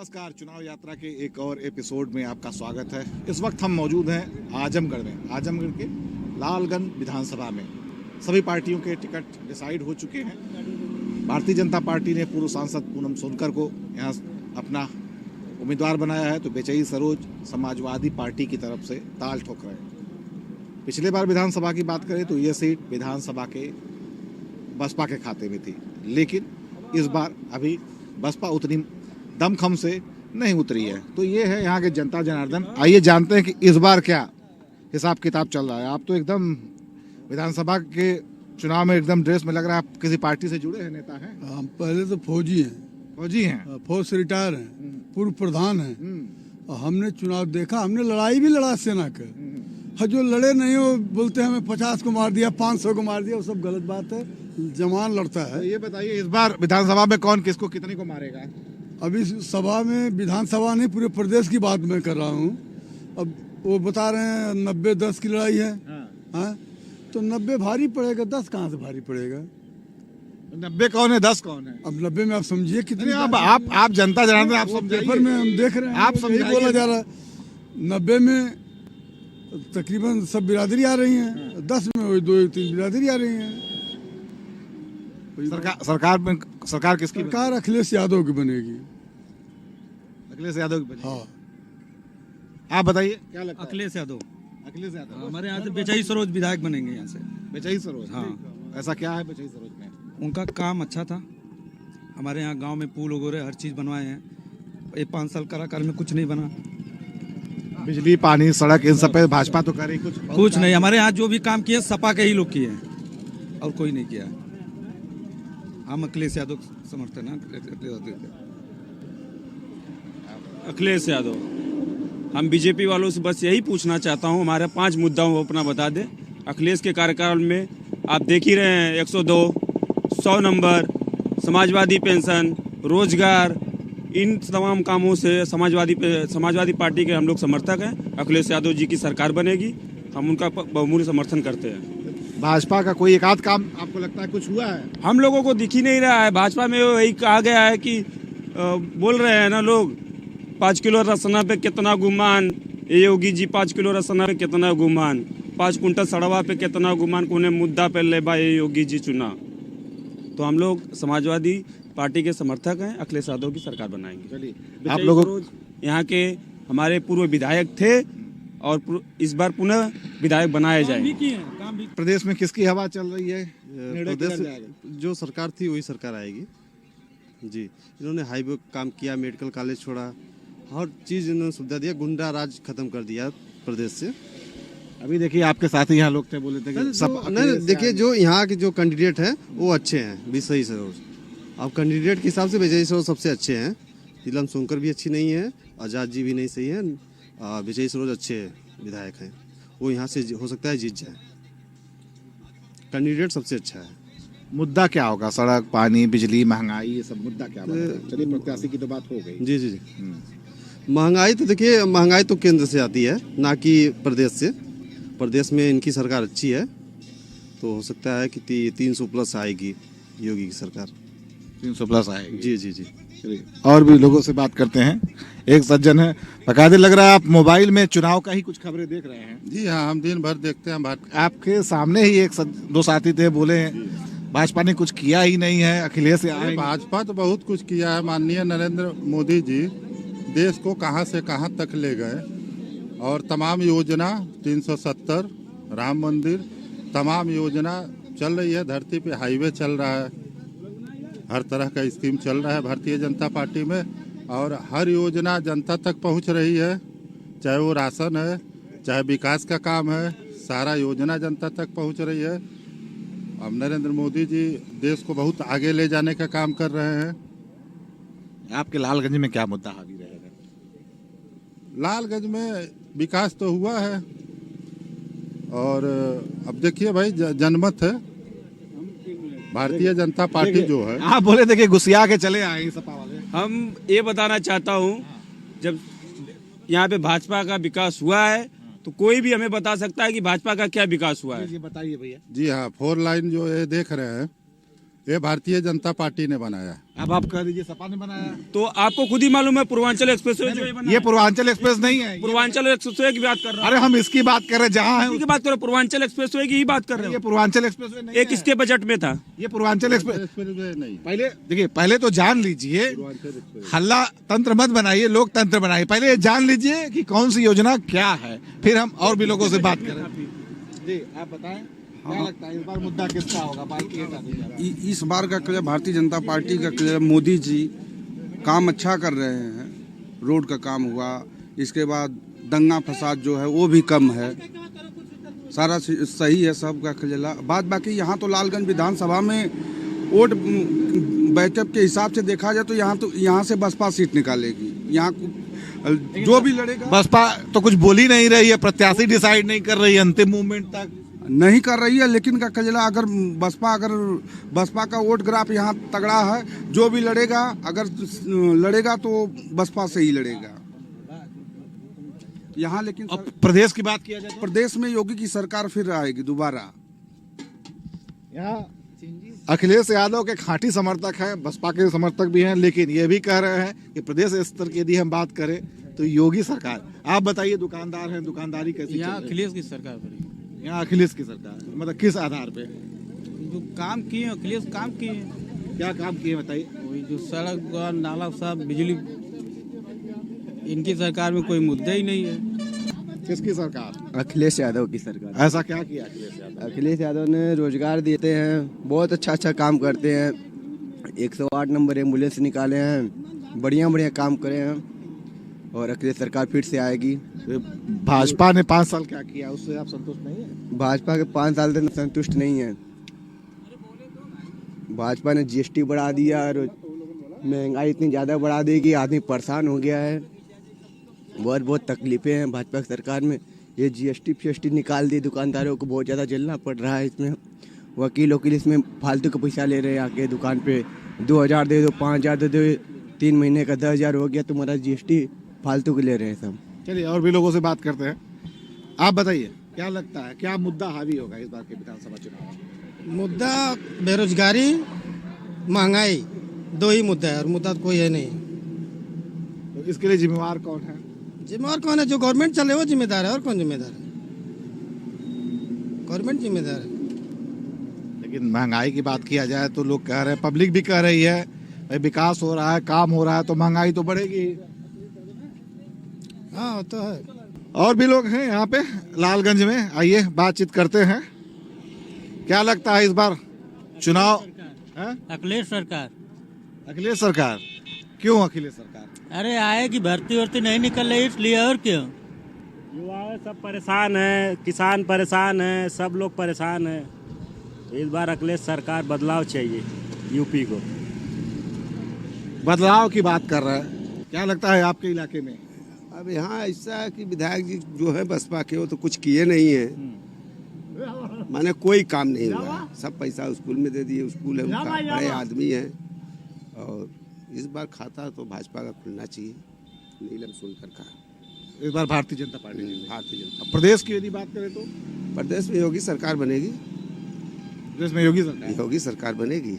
नमस्कार। चुनाव यात्रा के एक और एपिसोड में आपका स्वागत है। इस वक्त हम मौजूद हैं आजमगढ़ में, आजमगढ़ के लालगंज विधानसभा में। सभी पार्टियों के टिकट डिसाइड हो चुके हैं। भारतीय जनता पार्टी ने पूर्व सांसद पूनम सोनकर को यहाँ अपना उम्मीदवार बनाया है, तो बेचई सरोज समाजवादी पार्टी की तरफ से ताल ठोक रहे हैं। पिछले बार विधानसभा की बात करें तो ये सीट विधानसभा के बसपा के खाते में थी, लेकिन इस बार अभी बसपा उतनी दमखम से नहीं उतरी है। तो ये है यहाँ के जनता जनार्दन। आइए जानते हैं कि इस बार क्या हिसाब किताब चल रहा है। आप तो एकदम विधानसभा के चुनाव में एकदम ड्रेस में लग रहा है आप किसी पार्टी से जुड़े हैं, नेता हैं। हम पहले तो फौजी हैं, फौज से रिटायर हैं, पूर्व प्रधान हैं। और हमने चुनाव देखा, हमने लड़ाई भी लड़ा सेना के। जो लड़े नहीं हो बोलते हैं हमें 50 को मार दिया, 500 को मार दिया, वो सब गलत बात है। जवान लड़ता है। तो ये बताइए इस बार विधानसभा में कौन किसको कितने को मारेगा? अभी सभा में, विधानसभा नहीं पूरे प्रदेश की बात मैं कर रहा हूँ। अब वो बता रहे हैं 90-10 की लड़ाई है। हाँ? तो 90 भारी पड़ेगा, 10 कहाँ से भारी पड़ेगा? 90 कौन है, 10 कौन है? अब 90 में आप समझिए कितनी। आप जनता जनार्दन, आप पेपर में हम देख रहे हैं, आप समझिए बोला जा रहा है 90 में तकरीबन सब बिरादरी आ रही हैं, 10 में वही 2-3 बिरादरी आ रही हैं। सरकार किसकी? सरकार अखिलेश यादव की बनेगी। अखिलेश यादव की बनेगी। हाँ, आप बताइए क्या लगता है? अखिलेश यादव हमारे यहाँ से बेचई सरोज विधायक बनेंगे यहाँ से। बेचई सरोज। हाँ। ऐसा क्या है बेचई सरोज में? उनका काम अच्छा था। हमारे यहाँ गांव में पुल वगैरह हर चीज़ बनवाए हैं। ये 5 साल काराकाल में कुछ नहीं बना। बिजली, पानी, सड़क, इन सब पे भाजपा तो करे कुछ नहीं। हमारे यहाँ जो भी काम किए सपा के ही लोग किए हैं और कोई नहीं किया। हम अखिलेश यादव समर्थन है। अखिलेश यादव। हम बीजेपी वालों से बस यही पूछना चाहता हूँ, हमारे 5 मुद्दाओं को अपना बता दे। अखिलेश के कार्यकाल में आप देख ही रहे हैं 102, 100 नंबर, समाजवादी पेंशन, रोजगार, इन तमाम कामों से समाजवादी पार्टी के हम लोग समर्थक हैं। अखिलेश यादव जी की सरकार बनेगी, हम उनका बहुमूल्य समर्थन करते हैं। भाजपा का कोई एक आध काम आपको लगता है कुछ हुआ है? हम लोगों को दिख ही नहीं रहा है। भाजपा में वही कहा गया है कि बोल रहे हैं ना लोग, 5 किलो रसना पे कितना गुमान, ये योगी जी 5 किलो रसना पे कितना गुमान, 5 कुंटल सड़वा पे कितना गुमान, कोने मुद्दा पे ले बा ये योगी जी चुना। तो हम लोग समाजवादी पार्टी के समर्थक हैं, अखिलेश यादव की सरकार बनाएंगे। चलिए, आप लोग यहाँ के हमारे पूर्व विधायक थे और इस बार पुनः विधायक बनाए जाएंगे। प्रदेश में किसकी हवा चल रही है? प्रदेश जो सरकार थी वही सरकार आएगी जी। इन्होंने हाईवे काम किया, मेडिकल कॉलेज छोड़ा, हर चीज इन्होंने सुविधा दिया, गुंडा राज खत्म कर दिया प्रदेश से। अभी देखिए आपके साथ ही यहाँ लोग थे, बोले थे कि सब नहीं, देखिए जो यहाँ के जो कैंडिडेट हैं वो अच्छे हैं। बेचई सरोज अब कैंडिडेट के हिसाब से बेचई सरोज सबसे अच्छे हैं। नीलम सोनकर भी अच्छी नहीं है, आजाद जी भी नहीं सही है, बेचई सरोज अच्छे विधायक हैं। वो यहाँ से हो सकता है जीत जाए। कैंडिडेट सबसे अच्छा है। मुद्दा क्या होगा? सड़क, पानी, बिजली, महंगाई, ये सब मुद्दा क्या होगा? चलिए, प्रत्याशी की तो बात हो गई। जी जी जी। महंगाई तो देखिए, महंगाई तो केंद्र से आती है ना कि प्रदेश से। प्रदेश में इनकी सरकार अच्छी है, तो हो सकता है कि 300 प्लस आएगी योगी की सरकार। 300 प्लस आएगी। जी जी जी। चलिए, और भी लोगों से बात करते हैं। एक सज्जन है, बकायदे लग रहा है आप मोबाइल में चुनाव का ही कुछ खबरें देख रहे हैं। जी हाँ, हम दिन भर देखते हैं। आपके सामने ही एक दो साथी थे, बोले भाजपा ने कुछ किया ही नहीं है, अखिलेश आए। भाजपा तो बहुत कुछ किया है। माननीय नरेंद्र मोदी जी देश को कहां से कहां तक ले गए, और तमाम योजना 370, राम मंदिर, तमाम योजना चल रही है। धरती पे हाईवे चल रहा है, हर तरह का स्कीम चल रहा है भारतीय जनता पार्टी में, और हर योजना जनता तक पहुंच रही है। चाहे वो राशन है, चाहे विकास का काम है, सारा योजना जनता तक पहुंच रही है। अब नरेंद्र मोदी जी देश को बहुत आगे ले जाने का काम कर रहे हैं। आपके लालगंज में क्या मुद्दा हावी रहेगा? लालगंज में विकास तो हुआ है, और अब देखिए भाई, जनमत है। भारतीय जनता पार्टी जो है, आप बोले थे कि गुस्सिया के चले आए सपा वाले। हम ये बताना चाहता हूँ, जब यहाँ पे भाजपा का विकास हुआ है तो कोई भी हमें बता सकता है कि भाजपा का क्या विकास हुआ है। ये बताइए भैया। जी हाँ, 4 लाइन जो ये देख रहे हैं, ये भारतीय जनता पार्टी ने बनाया। अब आप कह दीजिए सपा ने बनाया। तो आपको खुद ही मालूम है पूर्वांचल एक्सप्रेसवे जो ये बना ये है। पूर्वांचल एक्सप्रेस नहीं है। पूर्वांचल एक्सप्रेसवे की बात कर रहा अरे हम इसकी बात कर रहे हैं जहाँ है हूँ की बात करो, पूर्वांचल एक्सप्रेसवे की ही बात कर रहे ये हो। पूर्वांचल एक्सप्रेस नहीं ये है। किसके बजट में था? ये पूर्वांचल एक्सप्रेस एक्सप्रेसवे नहीं, पहले देखिए, पहले तो जान लीजिए, हल्ला तंत्र मत बनाइए, लोकतंत्र बनाइए। पहले ये जान लीजिए कि कौन सी योजना क्या है, फिर हम और भी लोगों से बात करें। जी आप बताएं, क्या लगता है इस बार मुद्दा किसका होगा? पार्टी हटा दी जा रहा है। इस बार का क्लियर भारतीय जनता पार्टी का क्लियर। मोदी जी काम अच्छा कर रहे हैं, रोड का काम हुआ, इसके बाद दंगा फसाद जो है वो भी कम है, सारा सही है सबका क्लियर। बात बाकी यहाँ तो लालगंज विधानसभा में वोट बैठक के हिसाब से देखा जाए तो यहाँ से बसपा सीट निकालेगी। यहाँ जो भी लड़ेगा, बसपा तो कुछ बोल ही नहीं रही है, प्रत्याशी डिसाइड नहीं कर रही है अंतिम मूवमेंट तक नहीं कर रही है, लेकिन का कजला अगर बसपा का वोट ग्राफ यहाँ तगड़ा है, जो भी लड़ेगा अगर लड़ेगा तो बसपा से ही लड़ेगा यहाँ। लेकिन अब प्रदेश की बात किया जाए तो प्रदेश में योगी की सरकार फिर आएगी दोबारा। यहाँ अखिलेश यादव के खांटी समर्थक हैं, बसपा के समर्थक भी हैं, लेकिन ये भी कह रहे हैं कि प्रदेश स्तर की यदि हम बात करें तो योगी सरकार। आप बताइए, दुकानदार हैं, दुकानदारी कैसी? यहाँ अखिलेश की सरकार बनी। यहाँ अखिलेश की सरकार, मतलब किस आधार पे? जो काम किए अखिलेश काम किए, क्या काम किए बताइए? वही जो सड़क नाला सब बिजली, इनकी सरकार में कोई मुद्दा ही नहीं है। किसकी सरकार? अखिलेश यादव की सरकार। ऐसा क्या किया अखिलेश यादव? अखिलेश यादव ने रोजगार देते हैं, बहुत अच्छा काम करते हैं, 108 नंबर एम्बुलेंस निकाले हैं, बढ़िया काम करे हैं, और अखिलेश सरकार फिर से आएगी। भाजपा ने 5 साल क्या किया, उससे आप संतुष्ट नहीं है? भाजपा के 5 साल से संतुष्ट नहीं है। भाजपा ने GST बढ़ा दिया और महंगाई इतनी ज़्यादा बढ़ा दी कि आदमी परेशान हो गया है। बहुत तकलीफें हैं भाजपा की सरकार में। ये GST निकाल दी, दुकानदारों को बहुत ज़्यादा झेलना पड़ रहा है। इसमें वकील इसमें फालतू का पैसा ले रहे हैं, आके दुकान पे 2000 दे दो, 5000 दे दो, 3 महीने का 10,000 हो गया, तुम्हारा GST फालतू के ले रहे हैं सब। चलिए और भी लोगों से बात करते हैं। आप बताइए, क्या लगता है क्या मुद्दा हावी होगा इस बार के विधानसभा चुनाव? मुद्दा बेरोजगारी, महंगाई, 2 ही मुद्दा है और मुद्दा कोई है नहीं। तो इसके लिए जिम्मेवार कौन है? जिम्मेवार कौन है? जो गवर्नमेंट चले वो जिम्मेदार है, और कौन जिम्मेदार है? गवर्नमेंट जिम्मेदार है। लेकिन महंगाई की बात किया जाए तो लोग कह रहे हैं, पब्लिक भी कह रही है भाई विकास हो रहा है, काम हो रहा है, तो महंगाई तो बढ़ेगी। हाँ तो है। और भी लोग हैं यहाँ पे लालगंज में, आइए बातचीत करते हैं। क्या लगता है इस बार चुनाव? अखिलेश सरकार। अखिलेश सरकार क्यों? अखिलेश सरकार अरे आएगी, भर्ती वर्ती नहीं निकल रही इसलिए, और क्यों? युवा सब परेशान है, किसान परेशान है, सब लोग परेशान है। इस बार अखिलेश सरकार बदलाव चाहिए यूपी को। बदलाव की बात कर रहा है, क्या लगता है आपके इलाके में? अब यहाँ ऐसा है कि विधायक जी जो है बसपा के, वो तो कुछ किए नहीं है, माने कोई काम नहीं हुआ। सब पैसा स्कूल में दे दिए, स्कूल है उनका, बड़े आदमी है। और इस बार खाता तो भाजपा का खुलना चाहिए, नीलम सोनकर का। इस बार भारतीय जनता पार्टी। भारतीय जनता। प्रदेश की यदि बात करें तो प्रदेश में योगी सरकार बनेगी। प्रदेश में योगी सरकार? योगी सरकार बनेगी।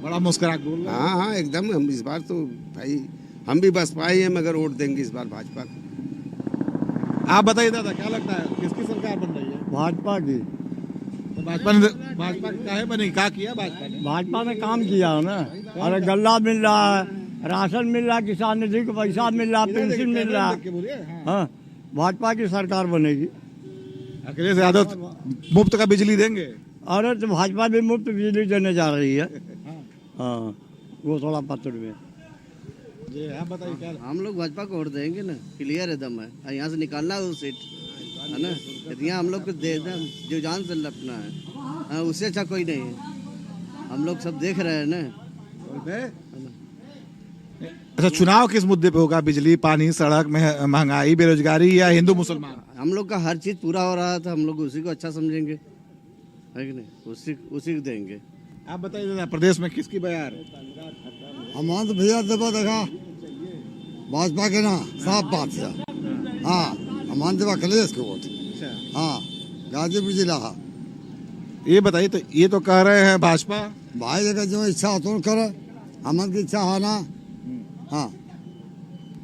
बड़ा मुस्कुरा बोल रहा है। हाँ एकदम। हम इस बार तो भाई हम भी बसपा ही हैं, मगर वोट देंगे इस बार भाजपा को। आप बताइए दादा, क्या लगता है किसकी सरकार बन रही है? भाजपा की। तो भाजपा काहे बनी, क्या किया भाजपा ने? भाजपा ने काम किया है ना। अरे गल्ला मिल रहा है, राशन मिल रहा है, किसान निधि को पैसा मिल रहा है, पेंशन मिल रहा है। हाँ, भाजपा की सरकार बनेगी। अखिलेश यादव मुफ्त का बिजली देंगे? अरे तो भाजपा भी मुफ्त बिजली देने जा रही है। हाँ, घोषणा पत्र में। आप बताइए क्या? हम लोग भाजपा को वोट देंगे ना, क्लियर एकदम है। यहाँ से निकालना है वो सीट, है ना। यहाँ हम लोग को जो जान से लपना है, हाँ, उससे अच्छा कोई नहीं है। हम लोग सब देख रहे हैं ना। अच्छा, चुनाव किस मुद्दे पे होगा? बिजली, पानी, सड़क, महंगाई, बेरोजगारी, या हिंदू मुसलमान? हम लोग का हर चीज पूरा हो रहा था, हम लोग उसी को अच्छा समझेंगे, है कि नहीं? उसी को देंगे। आप बताइए दादा, प्रदेश में किसकी बयार? हमारा तो भैया दबा देखा भाजपा के ना, साफ बात है। हाँ, हमारे दबा अखिलेश के वोट। हाँ, गाजीपुर जिला। ये बताइए, तो ये तो कह रहे हैं भाजपा भाई जगह जो इच्छा हो तो करे, हमन की इच्छा है ना। हाँ,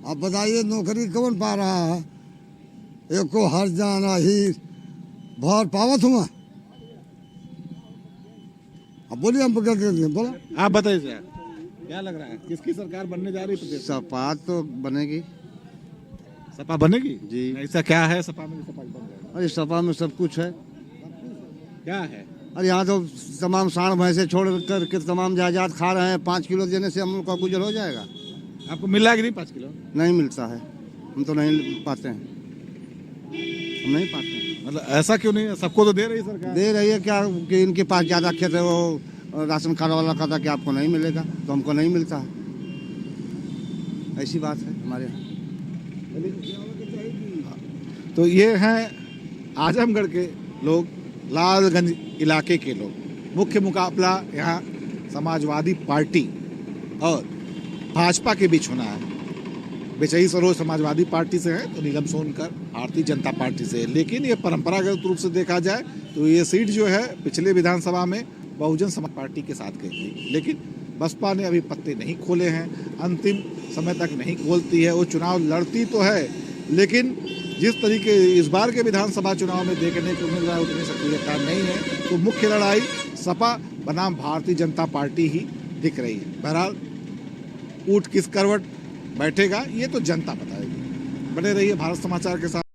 अब बताइए नौकरी कौन पा रहा है? एक को हर जाना ही भर पावत हुआ। अब बोलिए, हम बोला आप बताइए सर, क्या लग रहा है किसकी सरकार बनने जा रही है प्रदेश? सपा तो बनेगी सपा बनेगी जी। ऐसा क्या है सपा में? सपा बन जाएगा? अरे सपा में सब कुछ है। क्या है? अरे यहाँ तो तमाम सांड भैंसे छोड़ कर के तमाम जायदाद खा रहे हैं। 5 किलो देने से हम लोग का गुजर हो जाएगा? आपको मिल रहा है कि नहीं 5 किलो? नहीं मिलता है, हम तो नहीं पाते हैं, हम नहीं पाते हैं। मतलब ऐसा क्यों नहीं? सबको तो दे रही सरकार। दे रही है क्या कि इनके पास ज़्यादा खेत है, वो राशन कार्ड वाला कहता कि आपको नहीं मिलेगा, तो हमको नहीं मिलता है। ऐसी बात है हमारे यहाँ। तो ये हैं आजमगढ़ के लोग, लालगंज इलाके के लोग। मुख्य मुकाबला यहाँ समाजवादी पार्टी और भाजपा के बीच होना है। बिचई सरोज समाजवादी पार्टी से है तो नीलम सोनकर भारतीय जनता पार्टी से है। लेकिन ये परंपरागत रूप से देखा जाए तो ये सीट जो है पिछले विधानसभा में बहुजन समाज पार्टी के साथ गई थी, लेकिन बसपा ने अभी पत्ते नहीं खोले हैं, अंतिम समय तक नहीं खोलती है। वो चुनाव लड़ती तो है, लेकिन जिस तरीके इस बार के विधानसभा चुनाव में देखने को मिल रहा है उतनी सक्रियता नहीं है। तो मुख्य लड़ाई सपा बनाम भारतीय जनता पार्टी ही दिख रही है। बहरहाल ऊँट किस करवट बैठेगा ये तो जनता बताएगी। बने रहिए भारत समाचार के साथ।